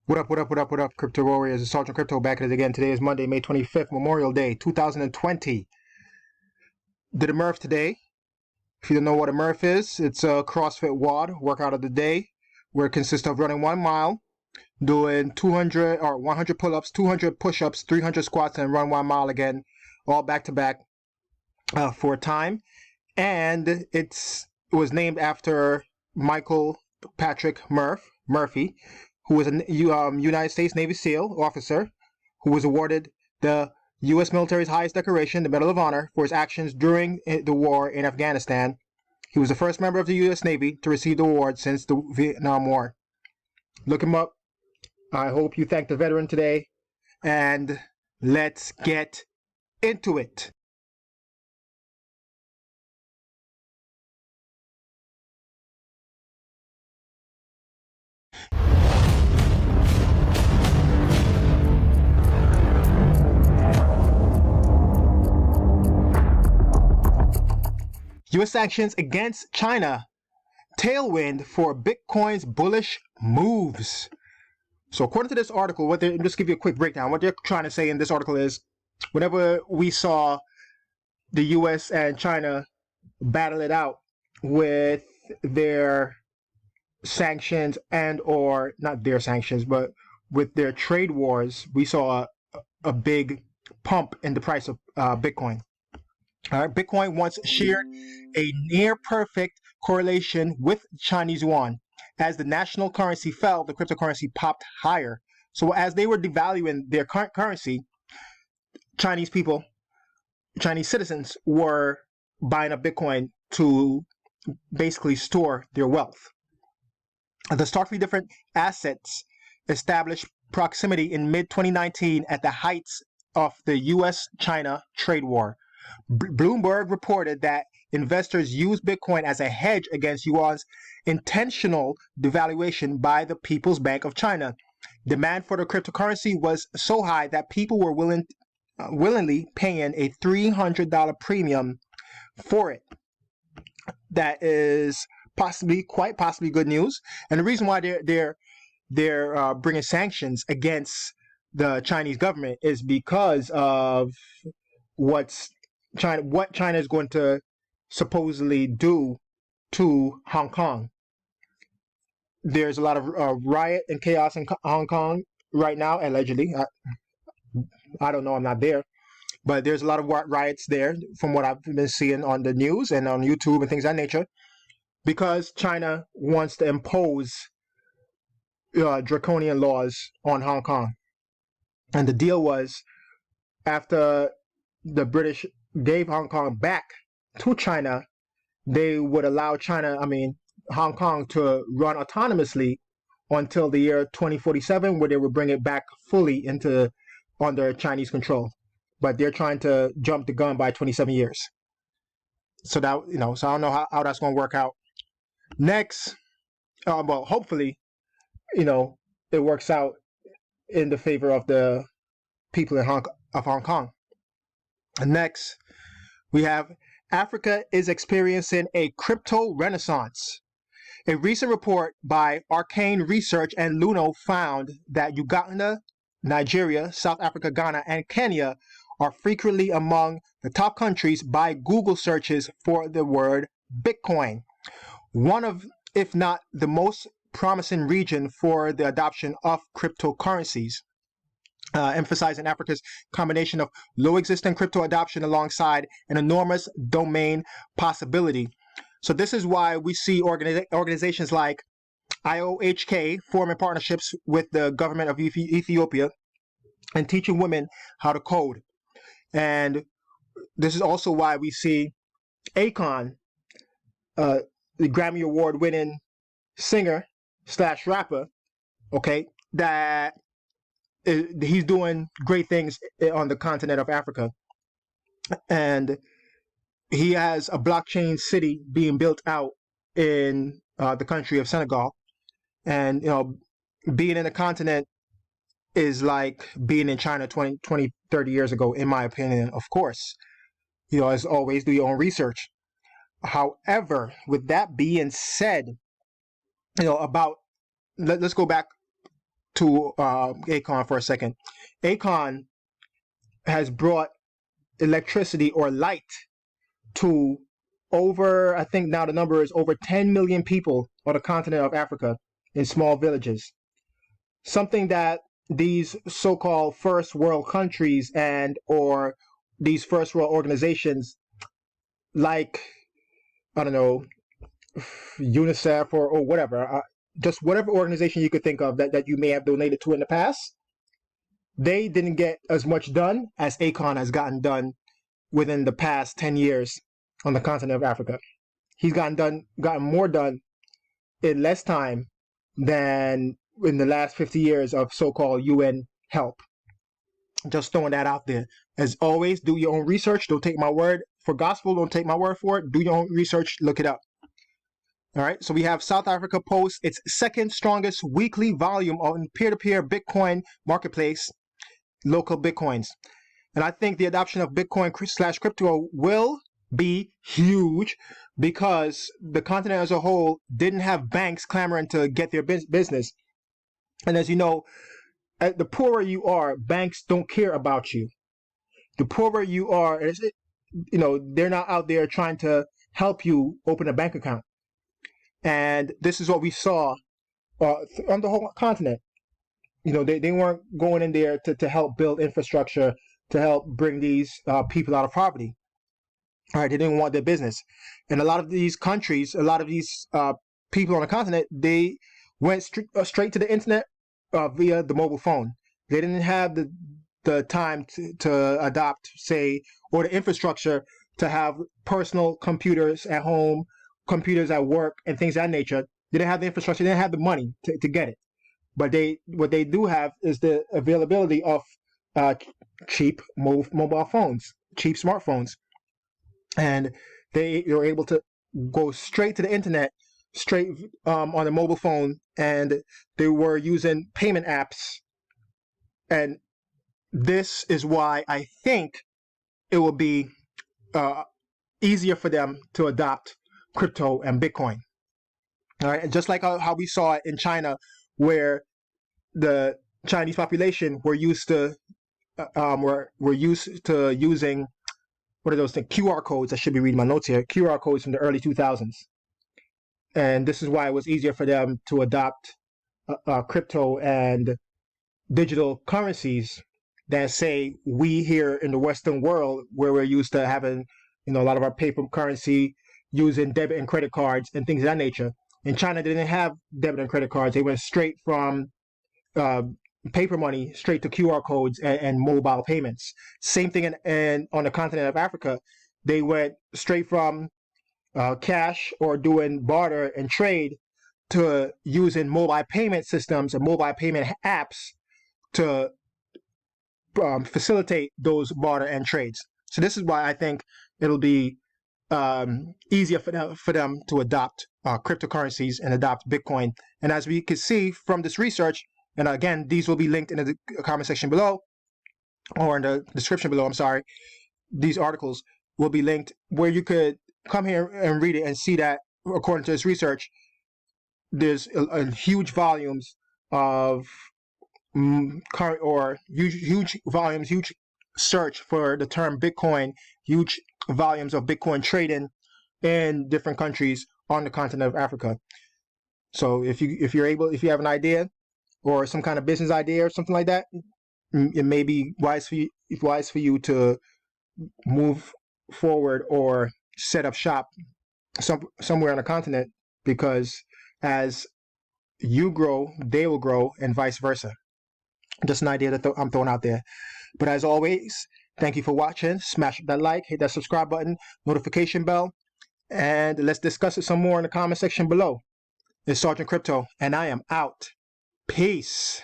What up, Crypto Warriors? It's Sergeant Crypto back at it again. Today is Monday, May 25th, Memorial Day, 2020. Did a Murph today. If you don't know what a Murph is, it's a CrossFit WOD, workout of the day, where it consists of running 1 mile, doing 200 or 100 pull-ups, 200 push-ups, 300 squats, and run 1 mile again, all back-to-back for a time. And it was named after Michael Patrick Murphy, who was a United States Navy SEAL officer who was awarded the U.S. military's highest decoration, the Medal of Honor, for his actions during the war in Afghanistan. He was the first member of the U.S. Navy to receive the award since the Vietnam War. Look him up. I hope you thank the veteran today, and let's get into it. U.S. sanctions against China. Tailwind for Bitcoin's bullish moves. So according to this article, just give you a quick breakdown. What they're trying to say in this article is, whenever we saw the U.S. and China battle it out with their sanctions or not their sanctions, but with their trade wars, we saw a big pump in the price of Bitcoin. All right, Bitcoin once shared a near perfect correlation with Chinese yuan. As the national currency fell, the cryptocurrency popped higher. So as they were devaluing their current currency, Chinese citizens were buying up Bitcoin to basically store their wealth. The starkly different assets established proximity in mid-2019 at the heights of the U.S.-China trade war. Bloomberg reported that investors used Bitcoin as a hedge against yuan's intentional devaluation by the People's Bank of China. Demand for the cryptocurrency was so high that people were willingly paying a $300 premium for it. That is quite possibly good news. And the reason why they're bringing sanctions against the Chinese government is because of what China is going to supposedly do to Hong Kong. There's a lot of riot and chaos in Hong Kong right now, allegedly. I don't know, I'm not there. But there's a lot of riots there from what I've been seeing on the news and on YouTube and things of that nature, because China wants to impose draconian laws on Hong Kong. And the deal was, after the British gave Hong Kong back to China, they would allow Hong Kong to run autonomously until the year 2047, where they would bring it back fully under Chinese control. But they're trying to jump the gun by 27 years. So that, so I don't know how that's going to work out. Next, well, hopefully, it works out in the favor of the people of Hong Kong. Next, we have Africa is experiencing a crypto renaissance. A recent report by Arcane Research and Luno found that Uganda, Nigeria, South Africa, Ghana, and Kenya are frequently among the top countries by Google searches for the word Bitcoin. One of, if not the most promising region for the adoption of cryptocurrencies. Emphasizing Africa's combination of low existing crypto adoption alongside an enormous domain possibility. So this is why we see organizations like IOHK forming partnerships with the government of Ethiopia and teaching women how to code. And this is also why we see Akon, the Grammy Award winning singer / rapper, that he's doing great things on the continent of Africa. And he has a blockchain city being built out in the country of Senegal. And, being in the continent is like being in China 20, 30 years ago, in my opinion, of course. As always, do your own research. However, with that being said, let's go back to Akon for a second. Akon has brought electricity or light to over, I think now the number is over 10 million people on the continent of Africa in small villages. Something that these so-called first world countries and or these first world organizations like, I don't know, UNICEF or whatever, just whatever organization you could think of that you may have donated to in the past, they didn't get as much done as Akon has gotten done within the past 10 years on the continent of Africa. He's gotten more done in less time than in the last 50 years of so-called UN help. Just throwing that out there. As always, do your own research. Don't take my word for gospel. Don't take my word for it. Do your own research. Look it up. All right, so we have South Africa posts its second strongest weekly volume on peer-to-peer Bitcoin marketplace, local Bitcoins. And I think the adoption of Bitcoin / crypto will be huge because the continent as a whole didn't have banks clamoring to get their business. And as you know, the poorer you are, banks don't care about you. The poorer you are, they're not out there trying to help you open a bank account. And this is what we saw on the whole continent. They weren't going in there to help build infrastructure, to help bring these people out of poverty. All right, they didn't want their business. And a lot of these countries, a lot of these people on the continent, they went straight to the internet via the mobile phone. They didn't have the time to adopt, say, or the infrastructure to have personal computers at home, computers at work, and things of that nature. They didn't have the infrastructure. They didn't have the money to get it. But what they do have is the availability of cheap mobile phones, cheap smartphones. And they were able to go straight to the internet, straight on the mobile phone, and they were using payment apps. And this is why I think it will be easier for them to adopt crypto and Bitcoin. All right, and just like how we saw it in China, where the Chinese population were used to using, what are those things? QR codes. I should be reading my notes here. QR codes from the early 2000s, and this is why it was easier for them to adopt crypto and digital currencies than, say, we here in the Western world, where we're used to having, a lot of our paper currency using debit and credit cards and things of that nature. In China, they didn't have debit and credit cards. They went straight from paper money straight to QR codes and mobile payments. Same thing on the continent of Africa. They went straight from cash or doing barter and trade to using mobile payment systems and mobile payment apps to facilitate those barter and trades. So this is why I think it'll be easier for them to adopt cryptocurrencies and adopt Bitcoin. And as we can see from this research, and again, these will be linked in the comment section below, or in the description below, I'm sorry. These articles will be linked where you could come here and read it and see that, according to this research, there's huge volumes of huge search for the term Bitcoin, huge volumes of Bitcoin trading in different countries on the continent of Africa. So if you have an idea or some kind of business idea or something like that, it may be wise for you to move forward or set up shop somewhere on the continent, because as you grow, they will grow, and vice versa. Just an idea that I'm throwing out there. But as always, thank you for watching. Smash that like, hit that subscribe button, notification bell, and let's discuss it some more in the comment section below. It's Sergeant Crypto, and I am out. Peace.